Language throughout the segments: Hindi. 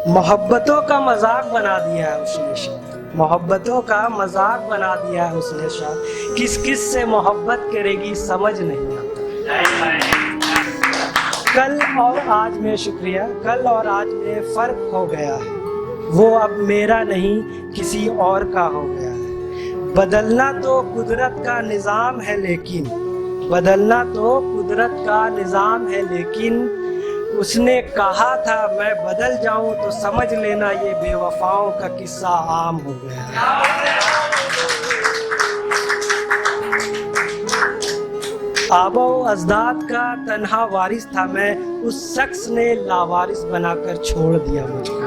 मोहब्बतों का मजाक बना दिया है उसने शायद, मोहब्बतों का मजाक बना दिया है उसने शायद, किस किस से मोहब्बत करेगी समझ नहीं आता। कल और आज में, शुक्रिया, कल और आज में फर्क हो गया है, वो अब मेरा नहीं किसी और का हो गया है। बदलना तो कुदरत का निज़ाम है लेकिन, बदलना तो कुदरत का निज़ाम है लेकिन, उसने कहा था मैं बदल जाऊं तो समझ लेना ये बेवफाओं का किस्सा आम हो गया है। आबो अजदाद का तन्हा वारिस था मैं, उस शख्स ने लावारिस बनाकर छोड़ दिया मुझको।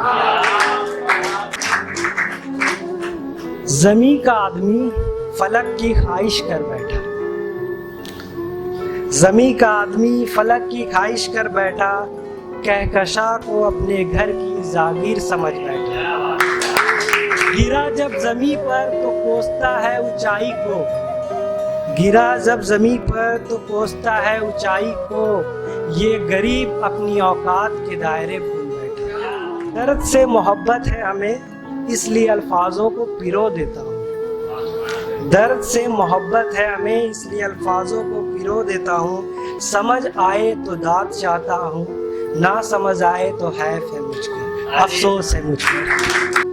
ज़मीं का आदमी फलक की ख्वाहिश कर बैठा, ज़मीं का आदमी फलक की ख्वाहिश कर बैठा, कहकशा को अपने घर की जागीर समझ बैठा। गिरा जब ज़मीं पर तो कोसता है ऊंचाई को, गिरा जब ज़मीं पर तो कोसता है ऊंचाई को, ये गरीब अपनी औकात के दायरे भूल बैठा। दर्द से मोहब्बत है हमें इसलिए अल्फाजों को पिरो देता हूँ, दर्द से मोहब्बत है हमें इसलिए अल्फाजों को पिरो देता हूँ। समझ आए तो दाद चाहता हूँ, ना समझ आए तो हैफ है मुझको, अफसोस है मुझको।